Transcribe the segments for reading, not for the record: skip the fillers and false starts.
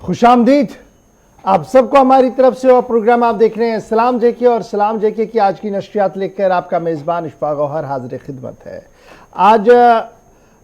खुशामदीद आप सबको हमारी तरफ से। और प्रोग्राम आप देख रहे हैं सलाम जेके, और सलाम जेके की आज की नशरियात लेकर आपका मेज़बान इशफाक गौहर हाजिर खिदमत है। आज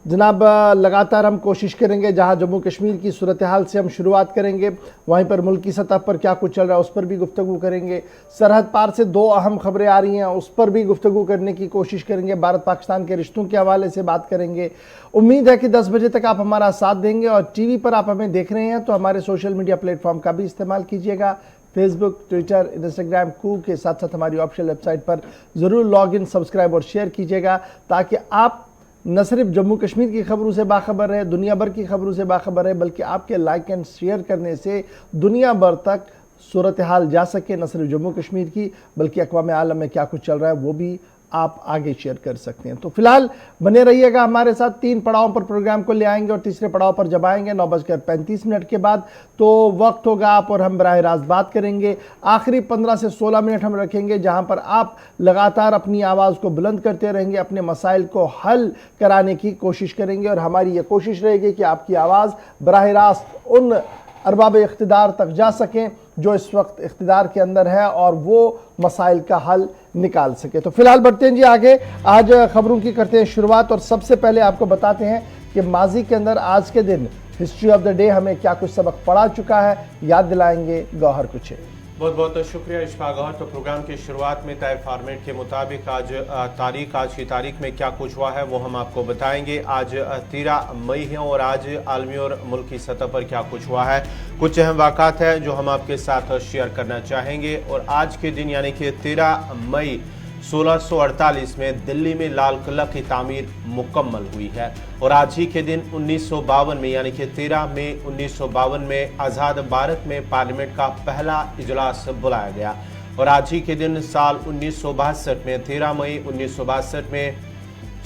जनाब लगातार हम कोशिश करेंगे, जहां जम्मू कश्मीर की सूरत हाल से हम शुरुआत करेंगे, वहीं पर मुल्क की सतह पर क्या कुछ चल रहा है उस पर भी गुफ्तगू करेंगे। सरहद पार से दो अहम खबरें आ रही हैं, उस पर भी गुफ्तगू करने की कोशिश करेंगे। भारत पाकिस्तान के रिश्तों के हवाले से बात करेंगे। उम्मीद है कि 10 बजे तक आप हमारा साथ देंगे। और टीवी पर आप हमें देख रहे हैं तो हमारे सोशल मीडिया प्लेटफॉर्म का भी इस्तेमाल कीजिएगा। फेसबुक, ट्विटर, इंस्टाग्राम, कू के साथ साथ हमारी ऑफिशियल वेबसाइट पर ज़रूर लॉग इन, सब्सक्राइब और शेयर कीजिएगा, ताकि आप न सिर्फ जम्मू कश्मीर की खबरों से बाखबर रहे, दुनिया भर की खबरों से बाखबर रहे, बल्कि आपके लाइक एंड शेयर करने से दुनिया भर तक सूरत हाल जा सके। न सिर्फ जम्मू कश्मीर की बल्कि अक़वाम आलम में क्या कुछ चल रहा है वो भी आप आगे शेयर कर सकते हैं। तो फिलहाल बने रहिएगा हमारे साथ। 3 पड़ाव पर प्रोग्राम को ले आएंगे और तीसरे पड़ाव पर जब आएंगे 9:35 के बाद, तो वक्त होगा आप और हम बराह रास्त बात करेंगे। आखिरी 15 से 16 मिनट हम रखेंगे, जहां पर आप लगातार अपनी आवाज़ को बुलंद करते रहेंगे, अपने मसाइल को हल कराने की कोशिश करेंगे। और हमारी ये कोशिश रहेगी कि आपकी आवाज़ बराह रास्त उन अरबाब इख्तिदार तक जा सकें जो इस वक्त इख्तिदार के अंदर है, और वो मसाइल का हल निकाल सके। तो फिलहाल बढ़ते हैं जी आगे। आज खबरों की करते हैं शुरुआत, और सबसे पहले आपको बताते हैं कि माजी के अंदर आज के दिन हिस्ट्री ऑफ द डे हमें क्या कुछ सबक पढ़ा चुका है, याद दिलाएंगे गौहर कुछ। बहुत बहुत शुक्रिया इशफाक गौहर। तो प्रोग्राम की शुरुआत में तय फॉर्मेट के मुताबिक आज की तारीख में क्या कुछ हुआ है वो हम आपको बताएंगे। आज 13 मई है और आज आलमी और मुल्क की सतह पर क्या कुछ हुआ है, कुछ अहम वाक़ात है जो हम आपके साथ शेयर करना चाहेंगे। और आज के दिन यानी कि 13 मई 1648 में दिल्ली में लाल किला की तामीर मुकम्मल हुई है। और आज ही के दिन 1952 में यानी कि 13 मई 1952 में आज़ाद भारत में पार्लियामेंट का पहला इजलास बुलाया गया। और आज ही के दिन साल 1962 में 13 मई 1962 में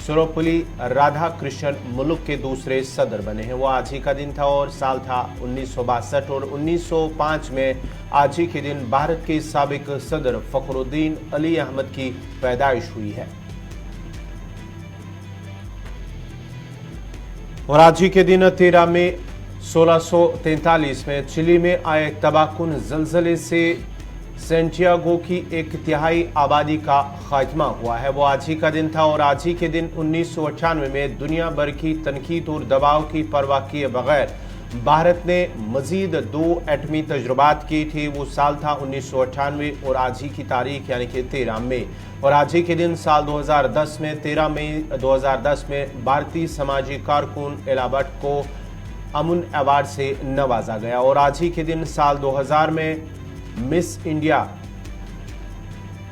सर्वपल्ली राधाकृष्णन मुल्क के दूसरे सदर बने हैं, वो आज ही का दिन था और साल था 1962। और 1905 में आज ही के दिन भारत के साबिक सदर फखरुद्दीन अली अहमद की पैदाइश हुई है। और आज ही के दिन 13 मई 1643 में चिली में आए तबाहकुन जलजले से सेंटियागो की 1/3 आबादी का खात्मा हुआ है, वो आज ही का दिन था। और आज ही के दिन 1998 में दुनिया भर की तनकीद और दबाव की परवाह किए बगैर भारत ने मजीद 2 एटमी तजुर्बात किए थे, वो साल था 1998। और आज ही की तारीख यानी कि 13 मई। और आज ही के दिन साल 2010 में 13 मई 2010 में भारतीय समाजी कारकुन एला भट्ट को अमन अवार्ड से नवाजा गया। और आज ही के दिन साल 2000 में मिस इंडिया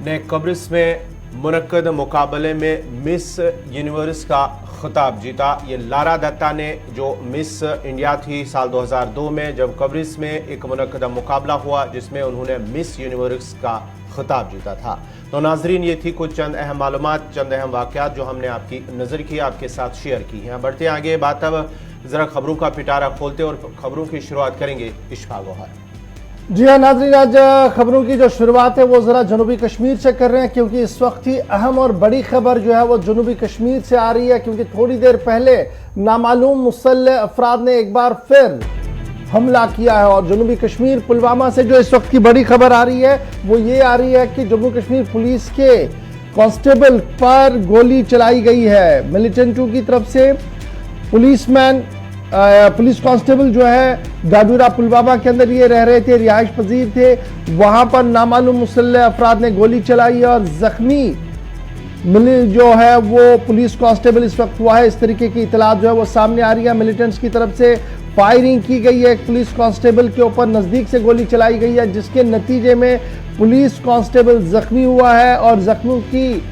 ने कब्रिस में मुनक्कद मुकाबले में मिस यूनिवर्स का खिताब जीता। ये लारा दत्ता ने जो मिस इंडिया थी साल 2002 में, जब कब्रिस में एक मुनक्कद मुकाबला हुआ जिसमें उन्होंने मिस यूनिवर्स का खिताब जीता था। तो नाजरीन, ये थी कुछ चंद अहम मालूमात, चंद अहम वाक़यात जो हमने आपकी नज़र की, आपके साथ शेयर की हैं। बढ़ते आगे बात, अब ज़रा खबरों का पिटारा खोलते और खबरों की शुरुआत करेंगे इशफाक गौहर। जी हाँ नाज़रीन, आज खबरों की जो शुरुआत है वो ज़रा जनूबी कश्मीर से कर रहे हैं, क्योंकि इस वक्त ही अहम और बड़ी खबर जो है वो जनूबी कश्मीर से आ रही है। क्योंकि थोड़ी देर पहले नामालूम मुसल्लह अफराद ने एक बार फिर हमला किया है। और जनूबी कश्मीर पुलवामा से जो इस वक्त की बड़ी खबर आ रही है वो ये आ रही है कि जम्मू कश्मीर पुलिस के कांस्टेबल पर गोली चलाई गई है। मिलिटेंटों की तरफ से पुलिस कांस्टेबल जो है गाडूरा पुलवामा के अंदर ये रह रहे थे, रिहाइश पजीर थे, वहां पर नामालूम मुसल्लह अफराद ने गोली चलाई और जख्मी जो है वो पुलिस कांस्टेबल इस वक्त हुआ है। इस तरीके की इतलात जो है वो सामने आ रही है। मिलिटेंट्स की तरफ से फायरिंग की गई है, एक पुलिस कांस्टेबल के ऊपर नज़दीक से गोली चलाई गई है, जिसके नतीजे में पुलिस कांस्टेबल जख्मी हुआ है और जख्मी की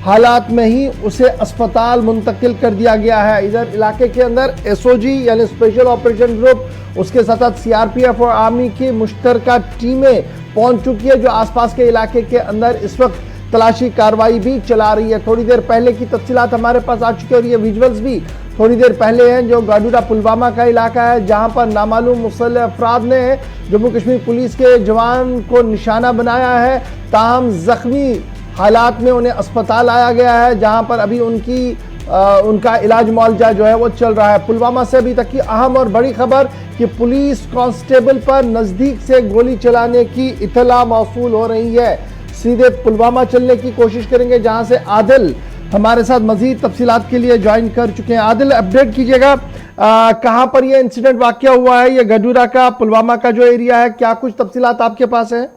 हालात में ही उसे अस्पताल मुंतकिल कर दिया गया है। इधर इलाके के अंदर एसओजी यानी स्पेशल ऑपरेशन ग्रुप, उसके साथ सीआरपीएफ और आर्मी की मुश्तरका टीमें पहुंच चुकी है, जो आसपास के इलाके के अंदर इस वक्त तलाशी कार्रवाई भी चला रही है। थोड़ी देर पहले की तफसीलात हमारे पास आ चुकी है और ये विजुअल्स भी थोड़ी देर पहले हैं, जो गाडूरा पुलवामा का इलाका है, जहां पर नामालूम मुसल्लह अफराद ने जम्मू कश्मीर पुलिस के जवान को निशाना बनाया है। ताहम जख्मी हालात में उन्हें अस्पताल लाया गया है, जहां पर अभी उनकी उनका इलाज मुआवजा जो है वो चल रहा है। पुलवामा से अभी तक की अहम और बड़ी खबर कि पुलिस कांस्टेबल पर नजदीक से गोली चलाने की इत्तला मौसूल हो रही है। सीधे पुलवामा चलने की कोशिश करेंगे, जहां से आदिल हमारे साथ मजीद तफसीलात के लिए ज्वाइन कर चुके हैं। आदिल, अपडेट कीजिएगा, कहां पर यह इंसिडेंट वाकया हुआ है, ये गडूरा का पुलवामा का जो एरिया है, क्या कुछ तफसीलात आपके पास है?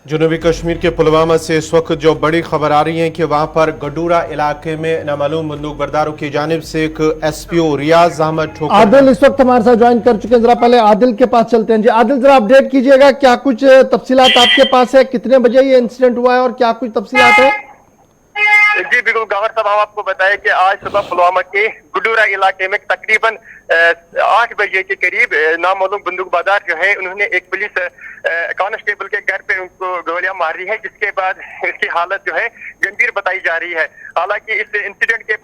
जनूबी कश्मीर के पुलवामा से इस वक्त जो बड़ी खबर आ रही है कि वहां पर गडूरा इलाके में नामालूम बंदूक बरदारों की जानिब से एक एसपीओ रियाज अहमद ठोकर आदिल इस वक्त हमारे साथ ज्वाइन कर चुके हैं। जरा पहले आदिल के पास चलते हैं। जी आदिल, जरा अपडेट कीजिएगा, क्या कुछ तफसीलात आपके पास है, कितने बजे ये इंसिडेंट हुआ है और क्या कुछ तफसीलात है? जी बिल्कुल गवर साहब, हम आपको बताएं कि आज सुबह पुलवामा के गुडूरा इलाके में तकरीबन 8 बजे के करीब नामालूम बंदूकबाजार जो है उन्होंने एक पुलिस कांस्टेबल के घर पे उनको गोलियां मारी है, जिसके बाद इसकी हालत जो है गंभीर बताई जा रही है। हालांकि इस इंसिडेंट के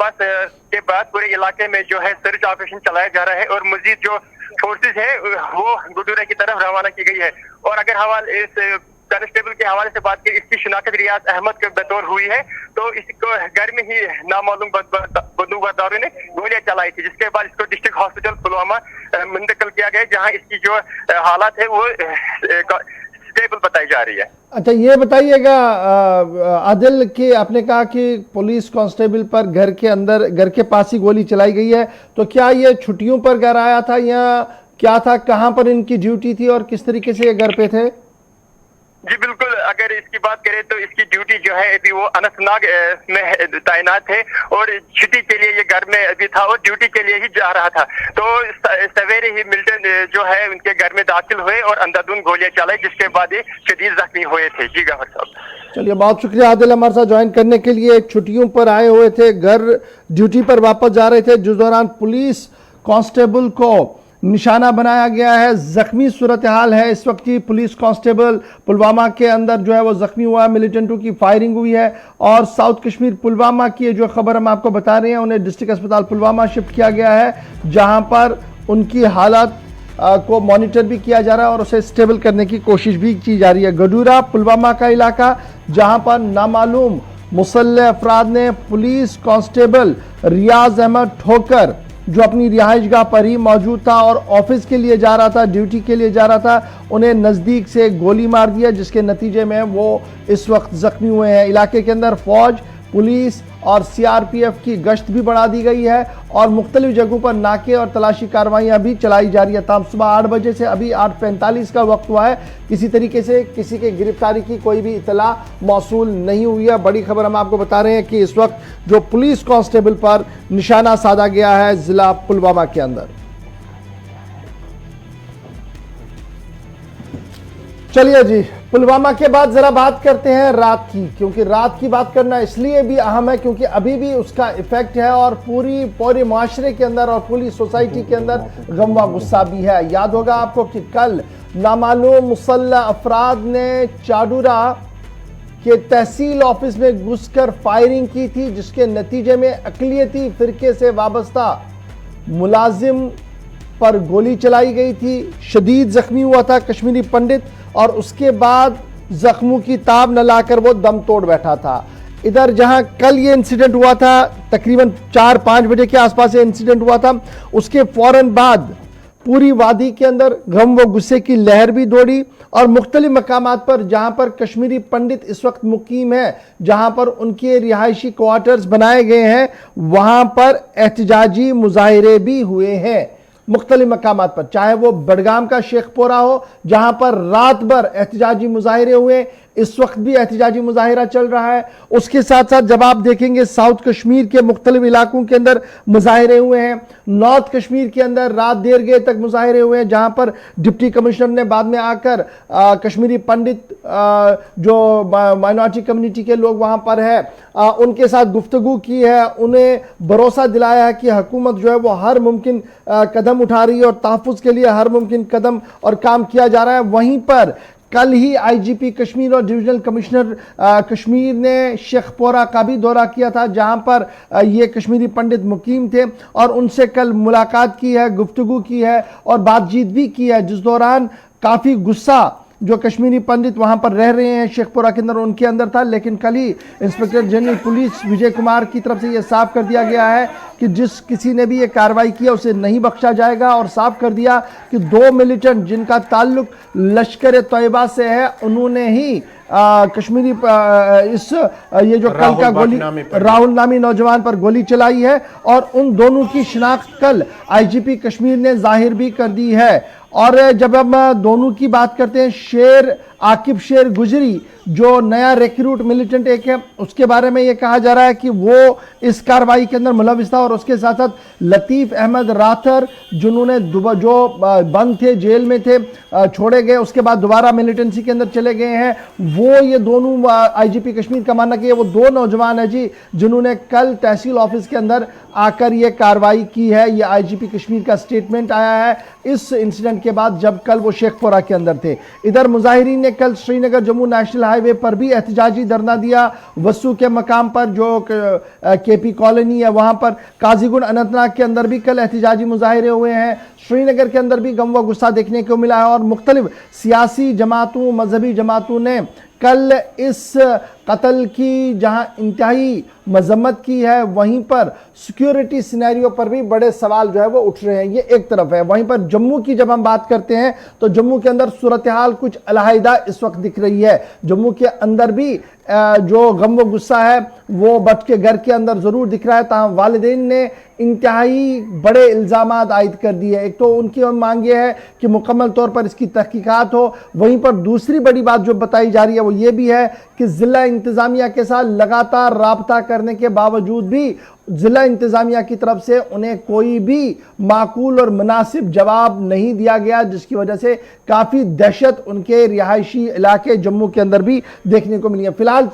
बाद पूरे इलाके में जो है सर्च ऑपरेशन चलाया जा रहा है और मजीद जो फोर्सेज है वो गुडूरा की तरफ रवाना की गई है। और अगर हम इस कांस्टेबल के हवाले से बात की, इसकी शिनाख्त रियाज अहमद के बतौर हुई है, तो इसको घर में ही नामालूम बंदूकबाजों ने गोलियां चलाई थी, जिसके बाद इसको डिस्ट्रिक्ट हॉस्पिटल पुलवामा मुंतकिल किया गया, जहां इसकी जो हालात है वो स्टेबल बताई जा रही है। अच्छा, ये बताइएगा आदिल कि आपने कहा कि पुलिस कांस्टेबल पर घर के पास ही गोली चलाई गई है, तो क्या ये छुट्टियों पर घर आया था या क्या था, कहां पर इनकी ड्यूटी थी और किस तरीके से ये घर पे थे? जी बिल्कुल, अगर इसकी बात करें तो इसकी ड्यूटी जो है अभी वो अनंतनाग में तैनात है और छुट्टी के लिए ये घर में अभी था और ड्यूटी के लिए ही जा रहा था। तो सवेरे ही मिल्टन जो है उनके घर में दाखिल हुए और अंधाधुंध गोलियां चलाई, जिसके बाद ये शदीद जख्मी हुए थे। जी गवर साहब, चलिए बहुत शुक्रिया आदिल हमारे साथ ज्वाइन करने के लिए। छुट्टियों पर आए हुए थे, घर ड्यूटी पर वापस जा रहे थे, जिस दौरान पुलिस कांस्टेबल को निशाना बनाया गया है। जख्मी सूरत हाल है इस वक्त की। पुलिस कांस्टेबल पुलवामा के अंदर जो है वो जख्मी हुआ है, मिलिटेंटों की फायरिंग हुई है और साउथ कश्मीर पुलवामा की जो खबर हम आपको बता रहे हैं, उन्हें डिस्ट्रिक्ट अस्पताल पुलवामा शिफ्ट किया गया है, जहां पर उनकी हालत को मॉनिटर भी किया जा रहा है और उसे स्टेबल करने की कोशिश भी की जा रही है। गडूरा पुलवामा का इलाका, जहां पर नामालूम मुसल्लह अफराद ने पुलिस कांस्टेबल रियाज अहमद ठोकर, जो अपनी रिहाइशगाह पर ही मौजूद था और ऑफिस के लिए जा रहा था, ड्यूटी के लिए जा रहा था, उन्हें नज़दीक से गोली मार दिया, जिसके नतीजे में वो इस वक्त जख्मी हुए हैं। इलाके के अंदर फौज, पुलिस और सीआरपीएफ की गश्त भी बढ़ा दी गई है और मुख्तलिफ जगहों पर नाके और तलाशी कार्रवाइयाँ भी चलाई जा रही है। तमाम सुबह 8 बजे से अभी 8:45 का वक्त हुआ है, किसी तरीके से किसी के गिरफ्तारी की कोई भी इतला मौसूल नहीं हुई है। बड़ी खबर हम आपको बता रहे हैं कि इस वक्त जो पुलिस कांस्टेबल पर निशाना साधा गया है जिला पुलवामा के अंदर। चलिए जी, पुलवामा के बाद जरा बात करते हैं रात की, क्योंकि रात की बात करना इसलिए भी अहम है क्योंकि अभी भी उसका इफेक्ट है और पूरे माशरे के अंदर और पूरी सोसाइटी के अंदर गम व गुस्सा भी है। याद होगा आपको कि कल नामालूम मुसल्लह अफराद ने चाडूरा के तहसील ऑफिस में घुसकर फायरिंग की थी, जिसके नतीजे में अकलियती फिरके से वाबस्ता मुलाजिम पर गोली चलाई गई थी। शदीद जख्मी हुआ था कश्मीरी पंडित और उसके बाद जख्मों की ताब न लाकर वो दम तोड़ बैठा था। इधर जहां कल ये इंसिडेंट हुआ था, तकरीबन 4-5 बजे के आसपास ये इंसिडेंट हुआ था, उसके फौरन बाद पूरी वादी के अंदर गम व गुस्से की लहर भी दौड़ी और मुख्तलिफ मकामात पर जहां पर कश्मीरी पंडित इस वक्त मुकीम है, जहां पर उनके रिहायशी क्वार्टर्स बनाए गए हैं, वहां पर एहतजाजी मुजाहिरे भी हुए हैं मुख्तलिफ मकामात पर, चाहे वो बडगाम का शेखपोरा हो जहां पर रात भर एहतजाजी मुजाहिरे हुए, इस वक्त भी एहतजाजी मुजाहिरा चल रहा है। उसके साथ साथ जब आप देखेंगे साउथ कश्मीर के मुख्तलिफ इलाकों के अंदर मुजाहिरे हुए हैं, नॉर्थ कश्मीर के अंदर रात देर गए तक मुजाहिरे हुए हैं, जहां पर डिप्टी कमिश्नर ने बाद में आकर कश्मीरी पंडित जो माइनॉरिटी कम्युनिटी के लोग वहां पर है उनके साथ गुफ्तगू की है, उन्हें भरोसा दिलाया है कि हुकूमत जो है वो हर मुमकिन कदम उठा रही है और तहफ़्फ़ुज़ के लिए हर मुमकिन कदम और काम किया जा रहा है। वहीं पर कल ही आईजीपी कश्मीर और डिविजनल कमिश्नर कश्मीर ने शेखपुरा का भी दौरा किया था, जहां पर ये कश्मीरी पंडित मुकीम थे और उनसे कल मुलाकात की है, गुफ्तगू की है और बातचीत भी की है, जिस दौरान काफ़ी गुस्सा जो कश्मीरी पंडित वहां पर रह रहे हैं शेखपुरा के अंदर उनके अंदर था। लेकिन कल ही inspector general police Vijay Kumar की तरफ से यह साफ कर दिया गया है कि जिस किसी ने भी ये कार्रवाई किया उसे नहीं बख्शा जाएगा और साफ कर दिया कि 2 मिलिटेंट जिनका ताल्लुक लश्कर तैयबा से है उन्होंने ही कश्मीरी ये जो कल का गोली राहुल नामी नौजवान पर गोली चलाई है और उन दोनों की शिनाख्त कल आईजीपी कश्मीर ने जाहिर भी कर दी है। और जब हम दोनों की बात करते हैं, आकिब शेर गुजरी जो नया रिक्रूट मिलिटेंट एक है, उसके बारे में यह कहा जा रहा है कि वो इस कार्रवाई के अंदर मुलविस था और उसके साथ साथ लतीफ़ अहमद राथर जिन्होंने जो बंद थे, जेल में थे, छोड़े गए, उसके बाद दोबारा मिलिटेंसी के अंदर चले गए हैं, वो ये दोनों आईजीपी कश्मीर का मानना कि वो 2 नौजवान है जी जिन्होंने कल तहसील ऑफिस के अंदर आकर ये कार्रवाई की है। ये आईजीपी कश्मीर का स्टेटमेंट आया है इस इंसिडेंट के बाद जब कल वो शेखपुरा के अंदर थे। इधर मुजाहिरीन ने कल श्रीनगर जम्मू नेशनल हाईवे पर भी एहतजाजी धरना दिया। वसू के मकाम पर जो केपी कॉलोनी है वहां पर, काजीगुंड अनंतनाग के अंदर भी कल एहतजाजी मुजाहिरे हुए हैं। श्रीनगर के अंदर भी गम व गुस्सा देखने को मिला है और मुख्तलिफ सियासी जमातों, मजहबी जमातों ने कल इस कत्ल की जहां इंतहाई मजम्मत की है, वहीं पर सिक्योरिटी सिनेरियो पर भी बड़े सवाल जो है वो उठ रहे हैं। ये एक तरफ है। वहीं पर जम्मू की जब हम बात करते हैं तो जम्मू के अंदर सूरत हाल कुछ अलहदा इस वक्त दिख रही है। जम्मू के अंदर भी जो गम व गुस्सा है वो बच के घर के अंदर जरूर दिख रहा है। ताहम वालिदैन ने इंतहाई बड़े इल्जाम आयद कर दिए। एक तो उनकी मांग ये है कि मुकम्मल तौर पर इसकी तहकीकात हो। वहीं पर दूसरी बड़ी बात जो बताई जा रही है वो ये भी है कि जिला इंतजामिया के साथ लगातार राबता करने के बावजूद भी जिला इंतजामिया की तरफ से उन्हें कोई भी माकूल और मुनासिब जवाब नहीं दिया गया, जिसकी वजह से काफ़ी दहशत उनके रिहायशी इलाके जम्मू के अंदर भी देखने को मिली है। फिलहाल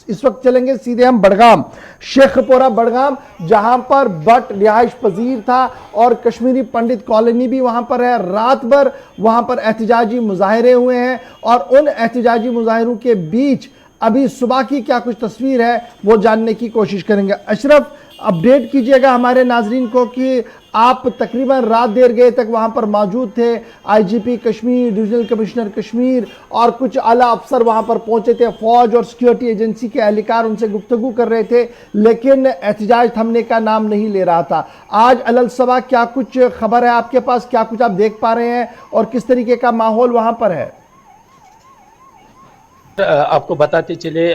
इस वक्त चलेंगे सीधे हम बडगाम, शेखपुरा बडगाम, जहां पर बट रिहाइश पजीर था और कश्मीरी पंडित कॉलोनी भी वहां पर है। रात भर वहां पर एहतजाजी मुजाहिरे हुए हैं और उन एहतजाजी मुजाहिरों के बीच अभी सुबह की क्या कुछ तस्वीर है वो जानने की कोशिश करेंगे। अशरफ, अपडेट कीजिएगा हमारे नाजरीन को कि आप तकरीबन रात देर गए तक वहां पर मौजूद थे। IGP Kashmir, divisional commissioner Kashmir और कुछ आला अफसर वहां पर पहुंचे थे। फौज और सिक्योरिटी एजेंसी के एहलकार उनसे गुफ्तगू कर रहे थे, लेकिन एहतजाज थमने का नाम नहीं ले रहा था। आज अलल सबा क्या कुछ खबर है आपके पास, क्या कुछ आप देख पा रहे हैं और किस तरीके का माहौल वहां पर है? आपको बताते चले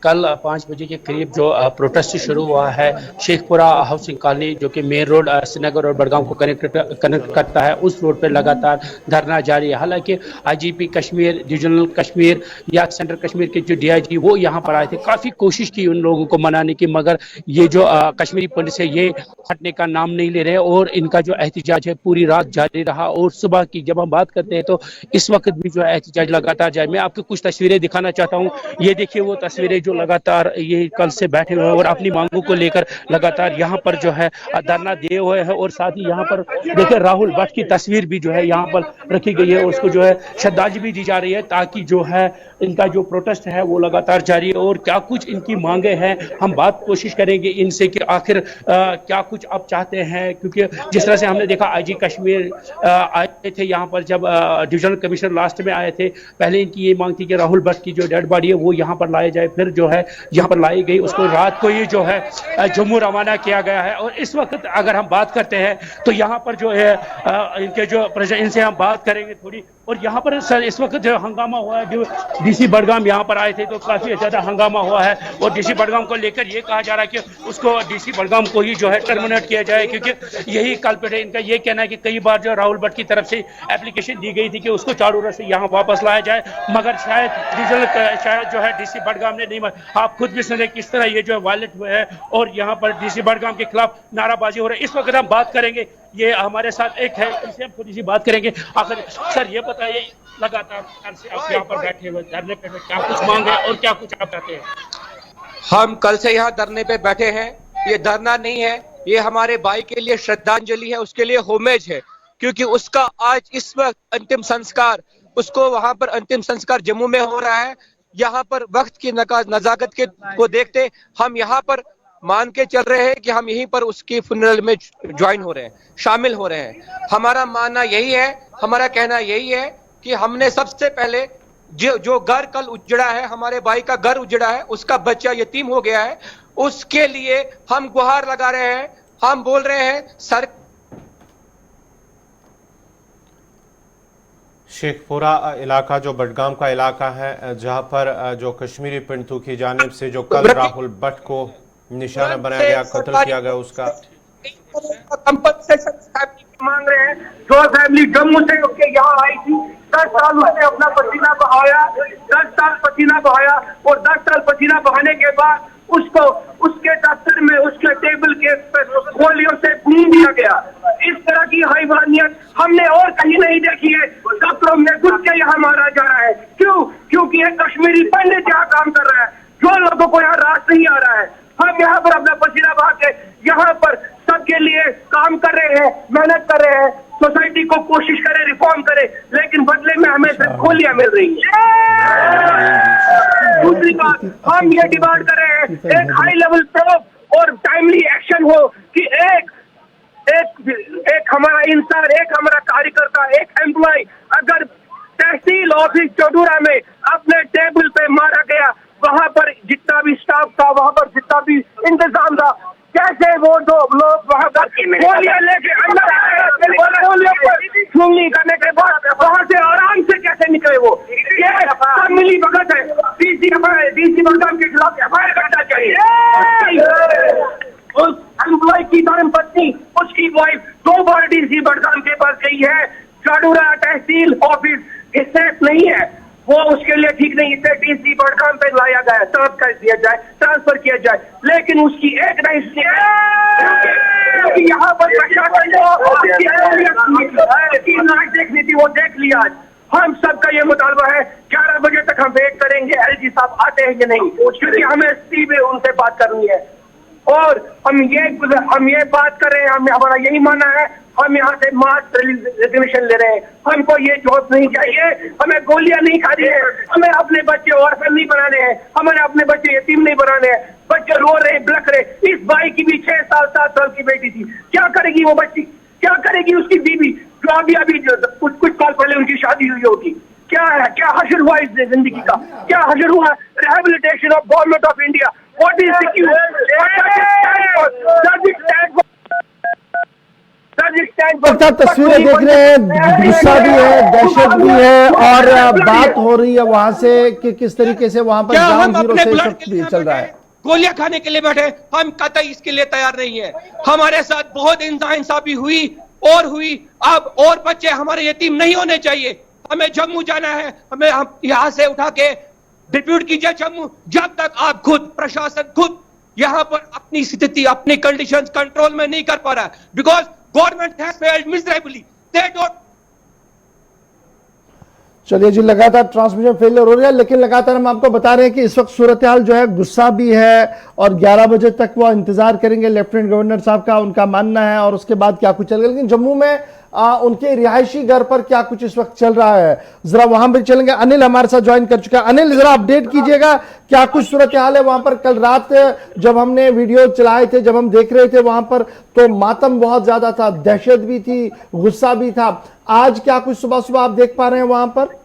कल 5 बजे के करीब जो प्रोटेस्ट शुरू हुआ है शेखपुरा हाउसिंग कॉलोनी जो कि मेन रोड श्रीनगर और बडगाम को कनेक्ट करता है, उस रोड पर लगातार धरना जारी है। हालांकि आईजीपी कश्मीर, डिविजनल कश्मीर या सेंट्रल कश्मीर के जो डीआईजी वो यहाँ पर आए थे, काफ़ी कोशिश की उन लोगों को मनाने की, मगर ये जो कश्मीरी पंडित है ये हटने का नाम नहीं ले रहे और इनका जो एहतजाज है पूरी रात जारी रहा। और सुबह की जब हम बात करते हैं तो इस वक्त भी जो एहतजाज लगातार जारी। मैं आपको कुछ तस्वीरें दिखाना चाहता हूँ। ये देखिए वो तस्वीरें जो लगातार ये कल से बैठे हुए हैं और अपनी मांगों को लेकर लगातार यहाँ पर जो है धरना दिए हुए हैं। और साथ ही यहाँ पर देखिए राहुल भट्ट की तस्वीर भी जो है यहाँ पर रखी गई है और उसको जो है श्रद्धांजलि भी दी जा रही है, ताकि जो है इनका जो प्रोटेस्ट है वो लगातार जारी है। और क्या कुछ इनकी मांगे हैं हम बात कोशिश करेंगे इनसे कि आखिर क्या कुछ आप चाहते हैं, क्योंकि जिस तरह से हमने देखा आईजी कश्मीर आए थे यहाँ पर, जब डिविजनल कमिश्नर लास्ट में आए थे, पहले इनकी ये मांग थी कि राहुल भट्ट की जो डेड बॉडी है वो यहाँ पर लाया जाए, फिर जो है यहाँ पर लाई गई, उसको रात को ही जो है जम्मू रवाना किया गया है। और इस वक्त अगर हम बात करते हैं तो यहाँ पर जो है इनके जो इनसे हम बात करेंगे थोड़ी। और यहाँ पर सर इस वक्त जो हंगामा हुआ है, जो डीसी बडगाम यहाँ पर आए थे तो काफ़ी ज़्यादा हंगामा हुआ है और डीसी बडगाम को लेकर ये कहा जा रहा है कि उसको डीसी बडगाम को ही जो है टर्मिनेट किया जाए, क्योंकि यही कल्प्रिट है। इनका ये कहना है कि कई बार जो राहुल भट्ट की तरफ से एप्लीकेशन दी गई थी कि उसको चारूरा से यहाँ वापस लाया जाए, मगर शायद जो है डीसी बडगाम ने नहीं। आप खुद भी सुने किस तरह ये जो है वायलेंट हुए हैं और यहाँ पर डीसी बडगाम के खिलाफ नाराबाजी हो रही है। इस वक्त हम बात करेंगे, ये हमारे साथ एक है, इनसे हम थोड़ी सी बात करेंगे। आखिर सर ये बताइए, लगातार कल से आप यहाँ पर बैठे हुए धरने पे क्या कुछ मांगे और क्या कुछ आप चाहते हैं? हम कल से यहाँ धरने पे बैठे हैं। ये धरना नहीं है, ये हमारे भाई के लिए श्रद्धांजलि है, उसके लिए होमेज है, क्योंकि उसका आज इस वक्त अंतिम संस्कार उसको वहां पर अंतिम संस्कार जम्मू में हो रहा है। यहाँ पर वक्त की नजाकत को देखते हम यहाँ पर मान के चल रहे हैं कि हम यहीं पर उसकी फुनरल में ज्वाइन हो रहे हैं, शामिल हो रहे हैं। हमारा मानना यही है, हमारा कहना यही है कि हमने सबसे पहले जो घर कल उजड़ा है, हमारे भाई का घर उजड़ा है, उसका बच्चा यतीम हो गया है, उसके लिए हम गुहार लगा रहे हैं। हम बोल रहे हैं सर शेखपुरा इलाका जो बडगाम का इलाका है, जहां पर जो कश्मीरी पिंटू की जानिब से जो कल राहुल भट्ट को निशाना बनाया गया, कत्ल किया गया, उसका कंपनसेशन मांग रहे हैं। जो फैमिली जम्मू से होकर यहाँ आई थी, 10 साल उसने अपना पसीना बहाया, 10 साल पसीना बहाया, और 10 साल पसीना बहाने के बाद उसको उसके दफ्तर में उसके टेबल के गोलियों से भून दिया गया। इस तरह की हैवानियत हमने और कहीं नहीं देखी है। दफ्तरों में घुस के यहाँ मारा जा रहा है। क्यों? क्योंकि एक कश्मीरी पंडित यहाँ काम कर रहा है। जो लोगों को यहाँ रास नहीं आ रहा है, हम यहाँ पर अपना पसीना बहा के यहाँ पर सबके लिए काम कर रहे हैं, मेहनत कर रहे हैं, सोसाइटी को कोशिश करें, रिफॉर्म करें, लेकिन बदले में हमें सिर्फ गोलियां मिल रही हैं। दूसरी बात, हम ये डिमांड कर रहे हैं एक हाई लेवल प्रूफ और टाइमली एक्शन हो कि एक हमारा इंसान, एक हमारा कार्यकर्ता, एक एम्प्लॉय अगर तहसील ऑफिस चौडूरा में अपने टेबल पे मारा गया, वहां पर जितना भी स्टाफ था, वहां पर जितना भी इंतजाम था, कैसे वो दो लोग वहां पर गोलियां लेके अंदर चुंगली करने के बाद वहां से आराम से कैसे निकले? वो ये सब मिली भगत है। डीसी बडगाम के खिलाफ एफआईआर करना चाहिए। उस एम्प्लॉय की धर्मपत्नी, उसकी वाइफ 2 बार डीसी बडगाम के पास गई है। चौडूरा तहसील ऑफिस इससे नहीं है, वो उसके लिए ठीक नहीं। इसे डीसी बडगाम पे लाया गया, सर्व कर दिया जाए, ट्रांसफर किया जाए, लेकिन उसकी एक नहीं सुनी। यहाँ पर प्रशासन नाच देखनी थी, वो देख लिया। आज हम सबका ये मुतालबा है 11 बजे तक हम वेट करेंगे एलजी साहब आते हैं या नहीं, क्योंकि हमें सीधे उनसे बात करनी है। और हम ये बात कर रहे हैं, हमारा यही मानना है, हम यहाँ से मास रेजिग्नेशन ले रहे हैं। हमको ये जॉब नहीं चाहिए, हमें गोलियां नहीं खानी है, हमें अपने बच्चे ऑर्फन नहीं बनाने हैं, हमें अपने बच्चे यतीम नहीं बनाने हैं। बच्चे रो रहे, बिलख रहे। इस भाई की भी 6 साल 7 साल की बेटी थी, क्या करेगी वो बच्ची? क्या करेगी उसकी बीवी जो अभी कुछ साल पहले उनकी शादी हुई होगी? क्या है, क्या हशर हुआ इस जिंदगी का? क्या हशर हुआ? Rehabilitation of government of India, what is the Q? तस्वीरें देख रहे हैं, गुस्सा भी है, दहशत भी है, और बात हो रही है वहां से कि किस तरीके से वहां पर ग्राउंड जीरो से सब चल रहा है। गोलियां खाने के लिए बैठे, हम कतई इसके लिए तैयार नहीं है। हमारे साथ बहुत इंसाफी हुई और हुई, अब और बच्चे हमारे यतीम नहीं होने चाहिए। हमें जम्मू जाना है, हमें हम यहाँ से उठा के डिप्यूट कीजिए जम्मू, जब तक आप खुद प्रशासन खुद यहाँ पर अपनी स्थिति, अपनी कंडीशंस कंट्रोल में नहीं कर पा रहा है, because government has failed miserably. They don't. चलिए जी, लगातार ट्रांसमिशन फेलियर हो रहा है, लेकिन लगातार हम आपको बता रहे हैं कि इस वक्त सूरत हाल जो है, गुस्सा भी है, और 11 बजे तक वो इंतजार करेंगे लेफ्टिनेंट गवर्नर साहब का, उनका मानना है, और उसके बाद क्या कुछ चलेगा। लेकिन जम्मू में उनके रिहायशी घर पर क्या कुछ इस वक्त चल रहा है, जरा वहां पर चलेंगे। अनिल हमारे साथ ज्वाइन कर चुका है। अनिल, जरा अपडेट कीजिएगा, क्या कुछ सूरत हाल है वहां पर? कल रात जब हमने वीडियो चलाए थे, जब हम देख रहे थे वहां पर, तो मातम बहुत ज्यादा था, दहशत भी थी, गुस्सा भी था। आज क्या कुछ सुबह सुबह आप देख पा रहे हैं वहां पर?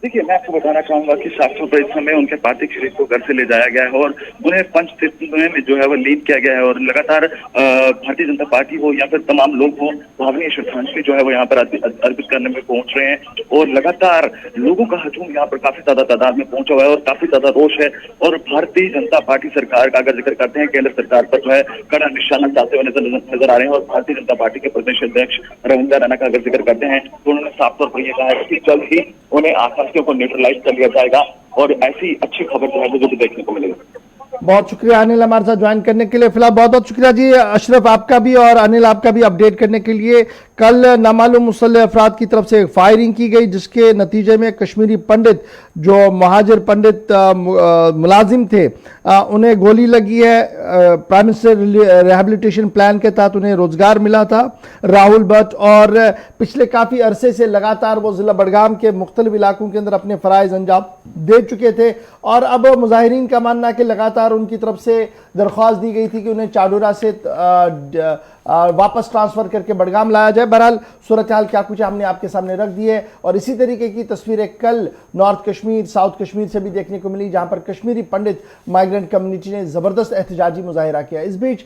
देखिए, मैं आपको बताना चाहूंगा कि 700 पर इस समय उनके पार्थिव शरीर को घर से ले जाया गया है और उन्हें पंचतीर्थ में जो है वो लीन किया गया है। और लगातार भारतीय जनता पार्टी हो या फिर तमाम लोग हो, भावनीय श्रद्धांजलि जो है वो यहाँ पर अर्पित करने में पहुंच रहे हैं। और लगातार लोगों का हजूम यहाँ पर काफी ज्यादा तादाद में पहुंचा हुआ है और काफी ज्यादा रोष है। और भारतीय जनता पार्टी सरकार का अगर जिक्र करते हैं, केंद्र सरकार पर जो है कड़ा निशाना साधते हुए नजर आ रहे हैं। और भारतीय जनता पार्टी के प्रदेश अध्यक्ष रविंद्र रैना का अगर जिक्र करते हैं, तो उन्होंने साफ तौर पर यह कहा है कि जल्द ही उन्हें आतंकियों को न्यूट्रलाइज कर लिया जाएगा और ऐसी अच्छी खबर जो है वो देखने को मिलेगी। बहुत शुक्रिया अनिल हमारे साथ ज्वाइन करने के लिए। फिलहाल बहुत बहुत शुक्रिया जी अशरफ आपका भी और अनिल आपका भी अपडेट करने के लिए। कल नामालूम मुसल्लह अफराद की तरफ से फायरिंग की गई, जिसके नतीजे में कश्मीरी पंडित जो महाजिर पंडित मुलाजिम थे उन्हें गोली लगी है। प्राइम मिनिस्टर रिहैबिलिटेशन प्लान के तहत उन्हें रोजगार मिला था राहुल भट्ट, और पिछले काफ़ी अरसे से लगातार वो ज़िला बडगाम के मुख्तलिफ इलाकों के अंदर अपने फ़राइज़ अंजाम दे चुके थे, और अब मुजाहिरीन का मानना है कि लगातार उनकी तरफ से दरख्वास्त दी गई थी कि उन्हें चाडोरा से वापस ट्रांसफ़र करके बडगाम लाया जाए। बहरहाल सूरत हाल क्या कुछ हमने आपके सामने रख दी है, और इसी तरीके की तस्वीरें कल नॉर्थ कश्मीर, साउथ कश्मीर से भी देखने को मिली, जहां पर कश्मीरी पंडित माइग्रेंट कम्युनिटी ने ज़बरदस्त एहतजाजी मुजाहिरा किया। इस बीच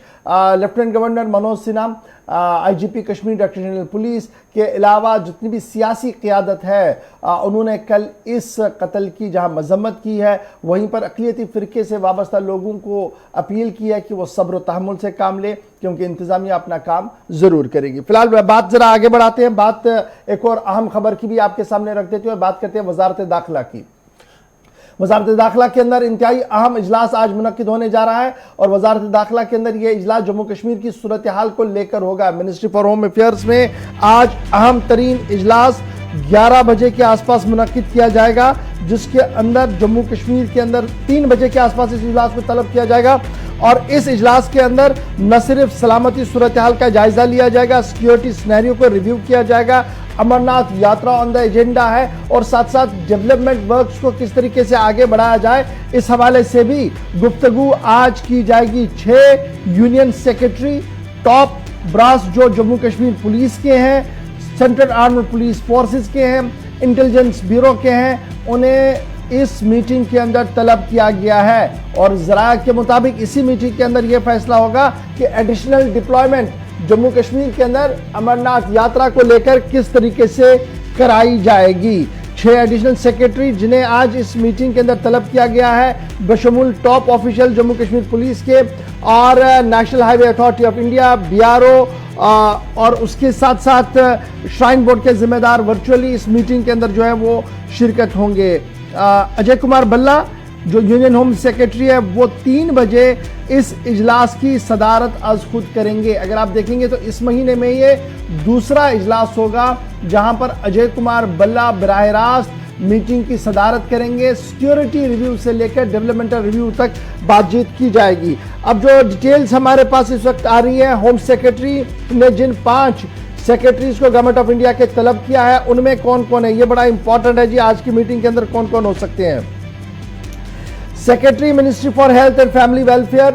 lieutenant governor Manoj Sinha, IGP Kashmir, director general police के अलावा जितनी भी सियासी क़यादत है उन्होंने कल इस कत्ल की जहां मजम्मत की है, वहीं पर अक़लियती फ़िरके से वाबस्ता लोगों को अपील की है कि वो सब्र व तहम्मुल से काम ले, क्योंकि इंतज़ामिया अपना काम ज़रूर करेगी। फिलहाल बात ज़रा आगे बढ़ाते हैं, बात एक और अहम खबर की भी आपके सामने रख देते हैं और बात करते हैं वजारत दाखिला की। वजारत दाखिला के अंदर इंतहाई अहम इजलास आज मुनक्किद होने जा रहा है, और वजारत दाखिला के अंदर यह इजलास जम्मू कश्मीर की सूरत हाल को लेकर होगा। मिनिस्ट्री फॉर होम अफेयर्स में आज अहम तरीन इजलास 11 बजे के आसपास मुनक्किद किया जाएगा, जिसके अंदर जम्मू कश्मीर के अंदर 3 बजे के आसपास इस इजलास में तलब किया जाएगा, और इस इजलास के अंदर न सिर्फ सलामती सूरत हाल का जायजा लिया जाएगा, सिक्योरिटी सिनेरियो को रिव्यू किया जाएगा, अमरनाथ यात्रा ऑन द एजेंडा है, और साथ साथ डेवलपमेंट वर्क्स को किस तरीके से आगे बढ़ाया जाए इस हवाले से भी गुफ्तगू आज की जाएगी। 6 यूनियन सेक्रेटरी टॉप ब्रास जो जम्मू कश्मीर पुलिस के हैं, सेंट्रल आर्म्ड पुलिस फोर्सेस के हैं, इंटेलिजेंस ब्यूरो के हैं, उन्हें इस मीटिंग के अंदर तलब किया गया है, और ज़राया के मुताबिक इसी मीटिंग के अंदर यह फैसला होगा कि एडिशनल डिप्लॉयमेंट जम्मू कश्मीर के अंदर अमरनाथ यात्रा को लेकर किस तरीके से कराई जाएगी। 6 एडिशनल सेक्रेटरी जिन्हें आज इस मीटिंग के अंदर तलब किया गया है, बशमूल top official Jammu Kashmir police के और national highway authority of India, BRO, और उसके साथ साथ श्राइन बोर्ड के जिम्मेदार वर्चुअली इस मीटिंग के अंदर जो है वो शिरकत होंगे। अजय कुमार भल्ला जो यूनियन होम सेक्रेटरी है वो 3 बजे इस इजलास की सदारत अज खुद करेंगे। अगर आप देखेंगे तो इस महीने में ये दूसरा इजलास होगा जहां पर अजय कुमार भल्ला बराह रास्त मीटिंग की सदारत करेंगे। सिक्योरिटी रिव्यू से लेकर डेवलपमेंटल रिव्यू तक बातचीत की जाएगी। अब जो डिटेल्स हमारे पास इस वक्त आ रही है, होम सेक्रेटरी ने जिन 5 सेक्रेटरीज को गवर्नमेंट ऑफ इंडिया के तलब किया है उनमें कौन कौन है, ये बड़ा इंपॉर्टेंट है जी। आज की मीटिंग के अंदर कौन कौन हो सकते हैं? Secretary ministry for health and family welfare,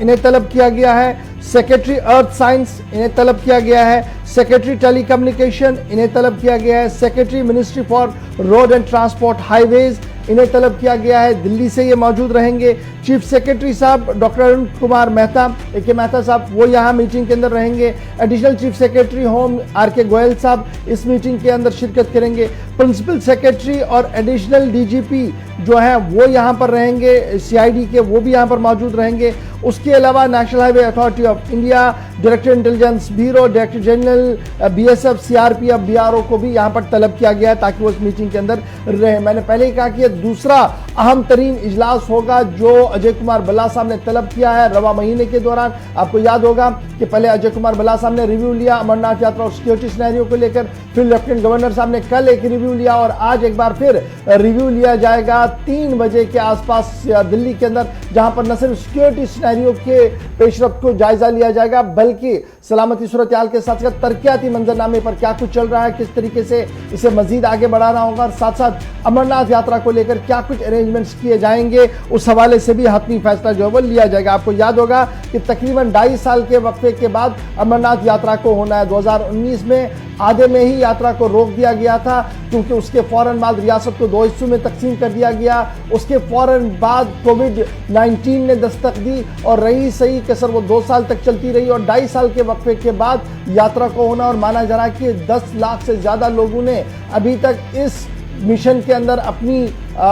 इन्हें तलब किया गया है। सेक्रेटरी अर्थ साइंस, इन्हें तलब किया गया है। सेक्रेटरी टेलीकम्युनिकेशन, इन्हें तलब किया गया है। Secretary ministry for road and transport highways, इन्हें तलब किया गया है। दिल्ली से ये मौजूद रहेंगे। चीफ सेक्रेटरी साहब डॉक्टर अरुण कुमार मेहता, AK मेहता साहब, वो यहाँ मीटिंग के अंदर रहेंगे। Additional chief secretary home RK Goyal साहब इस मीटिंग के अंदर शिरकत करेंगे। प्रिंसिपल सेक्रेटरी और एडिशनल DGP जो है वो यहाँ पर रहेंगे, CID के, वो भी यहाँ पर मौजूद रहेंगे। उसके अलावा national highway authority of India, director intelligence bureau, director general BSF, CRPF, BRO को भी यहाँ पर तलब किया गया है ताकि वो इस मीटिंग के अंदर रहे। मैंने पहले ही कहा कि दूसरा अहम तरीन इजलास होगा जो अजय कुमार भल्ला साहब ने तलब किया है रवा महीने के दौरान। आपको याद होगा कि पहले अजय कुमार भल्ला साहब ने रिव्यू लिया अमरनाथ यात्रा और सिक्योरिटी सिनेरियो को लेकर, फिर लेफ्टिनेंट गवर्नर साहब ने कल एक रिव्यू लिया और आज एक बार फिर रिव्यू लिया जाएगा 3 बजे के आसपास दिल्ली के अंदर, जहां पर न सिर्फ सिक्योरिटी सिनेरियो के पेशरफ्त को जायजा लिया जाएगा बल्कि सलामती सूरत हाल के साथ साथ तरक्याती मंजरनामे पर क्या कुछ चल रहा है, किस तरीके से इसे मजीद आगे बढ़ाना होगा, और साथ साथ अमरनाथ यात्रा को लेकर क्या कुछ अरेंजमेंट्स किए जाएंगे, उस हवाले से भी हतमी फैसला जो है वो लिया जाएगा। आपको याद होगा कि तकरीबन 2.5 साल के वक्फे के बाद अमरनाथ यात्रा को होना है। 2019 में आधे में ही यात्रा को रोक दिया गया था क्योंकि उसके फौरन बाद रियासत को 2 हिस्सों में तकसीम कर दिया गया। उसके फौरन बाद कोविड-19 ने दस्तक दी और रही सही कसर वो 2 साल तक चलती रही और 2.5 साल के वक्फे के बाद यात्रा को होना, और माना जा रहा है कि 10 लाख से ज़्यादा लोगों ने अभी तक इस मिशन के अंदर अपनी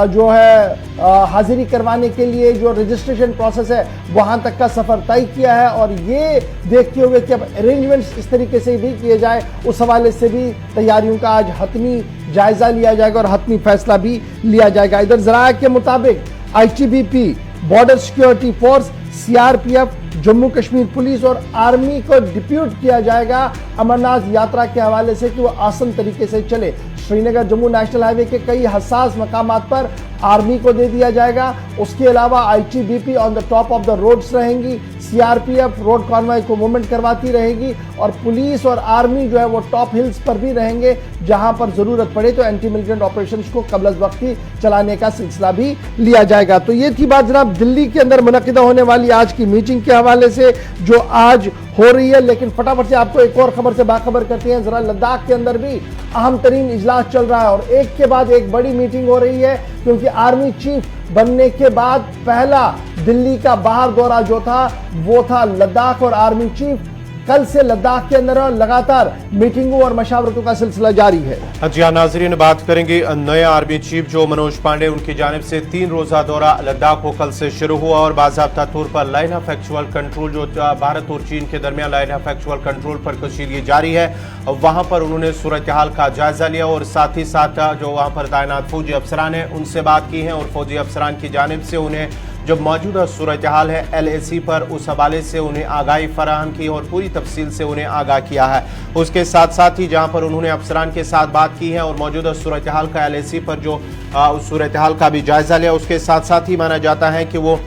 जो है हाजिरी करवाने के लिए जो रजिस्ट्रेशन प्रोसेस है वहां तक का सफ़र तय किया है। और ये देखते हुए कि अब अरेंजमेंट्स इस तरीके से भी किए जाए, उस हवाले से भी तैयारियों का आज हतमी जायजा लिया जाएगा और हतमी फैसला भी लिया जाएगा। इधर ज़राया के मुताबिक ITBP, border security force, CRPF, Jammu Kashmir police और आर्मी को डिप्यूट किया जाएगा अमरनाथ यात्रा के हवाले से कि वो आसान तरीके से चले। श्रीनगर जम्मू नेशनल हाईवे के कई हसास मकामात पर आर्मी को दे दिया जाएगा। उसके अलावा ITBP on the top of the roads रहेंगी, सीआरपीएफ रोड कॉन्वॉय को मूवमेंट करवाती रहेगी और पुलिस और आर्मी जो है वो टॉप हिल्स पर भी रहेंगे, जहां पर जरूरत पड़े तो एंटी मिलिटेंट ऑपरेशंस को कबल वक्ती चलाने का सिलसिला भी लिया जाएगा। तो ये थी बात जनाब दिल्ली के अंदर मुनक्किदा होने वाली आज की मीटिंग के हवाले से जो आज हो रही है। लेकिन फटाफट से आपको एक और खबर से बाखबर करते हैं। जरा लद्दाख के अंदर भी अहम तरीन इजलास चल रहा है और एक के बाद एक बड़ी मीटिंग हो रही है, क्योंकि आर्मी चीफ बनने के बाद पहला दिल्ली का बाहर दौरा जो था वो था लद्दाख और आर्मी चीफ कल से लद्दाख के अंदर लगातार मीटिंगों और मशावरतों का सिलसिला जारी है। जी हाँ नाजरीन, बात करेंगे नए आर्मी चीफ जो मनोज पांडे, उनकी जानिब से 3 रोजा दौरा लद्दाख को कल से शुरू हुआ और बाज़ाब्ता तौर पर लाइन ऑफ एक्चुअल कंट्रोल जो भारत और चीन के दरमियान लाइन ऑफ एक्चुअल कंट्रोल पर कशीदगी जारी है, वहां पर उन्होंने सूरत हाल का जायजा लिया और साथ ही साथ जो वहां पर तैनात फौजी अफसरान हैं उनसे बात की है और फौजी अफसरान की जानिब से उन्हें जो मौजूदा सूरत हाल है LAC पर उस हवाले से उन्हें आगाही फराहम की और पूरी तफसील से उन्हें आगाह किया है। उसके साथ साथ ही जहां पर उन्होंने अफसरान के साथ बात की है और मौजूदा सूरत हाल का LAC पर जो उस सूरत हाल का भी जायजा लिया, उसके साथ साथ ही माना जाता है कि वो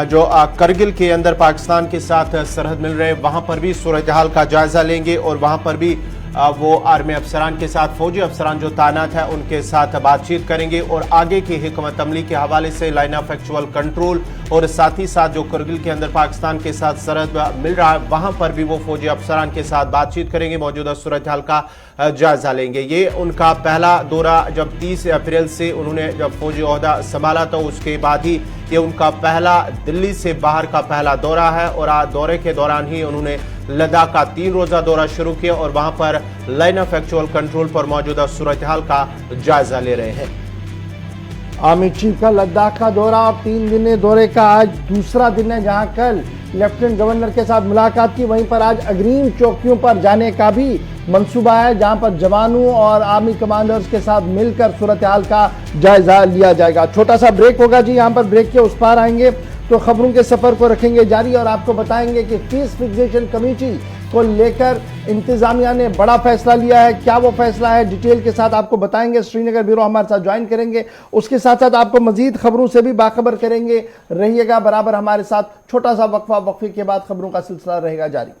जो करगिल के अंदर पाकिस्तान के साथ सरहद मिल रहे वहां पर भी सूरत हाल का जायजा लेंगे और वहां पर भी वो आर्मी अफसरान के साथ फौजी अफसरान जो तैनात है उनके साथ बातचीत करेंगे और आगे की हिकमत अमली के हवाले से लाइन ऑफ एक्चुअल कंट्रोल और साथ ही साथ जो करगिल के अंदर पाकिस्तान के साथ सरहद मिल रहा है वहां पर भी वो फौजी अफसरान के साथ बातचीत करेंगे, मौजूदा सूरत हाल का जायजा लेंगे। ये उनका पहला दौरा जब 30 अप्रैल से उन्होंने जब फौजी ओहदा संभाला तो उसके बाद ही ये उनका पहला दिल्ली से बाहर का पहला दौरा है और आज दौरे के दौरान ही उन्होंने लद्दाख का 3 रोजा दौरा शुरू किया और वहां पर लाइन ऑफ एक्चुअल कंट्रोल पर मौजूदा सूरत हाल का जायजा ले रहे हैं। आर्मी चीफ का लद्दाख का दौरा और 3 दिन दौरे का आज दूसरा दिन है, जहां कल लेफ्टिनेंट गवर्नर के साथ मुलाकात की, वहीं पर आज अग्रिम चौकियों पर जाने का भी मंसूबा है, जहां पर जवानों और आर्मी कमांडर्स के साथ मिलकर सूरत हाल का जायजा लिया जाएगा। छोटा सा ब्रेक होगा जी, यहां पर ब्रेक के उस पार आएंगे तो खबरों के सफर को रखेंगे जारी और आपको बताएंगे कि फीस फिक्सेशन कमेटी को लेकर इंतजामिया ने बड़ा फैसला लिया है। क्या वो फैसला है डिटेल के साथ आपको बताएंगे। श्रीनगर ब्यूरो हमारे साथ ज्वाइन करेंगे, उसके साथ साथ आपको मजीद खबरों से भी बाखबर करेंगे। रहिएगा बराबर हमारे साथ। छोटा सा वक्फे के बाद खबरों का सिलसिला रहेगा जारी।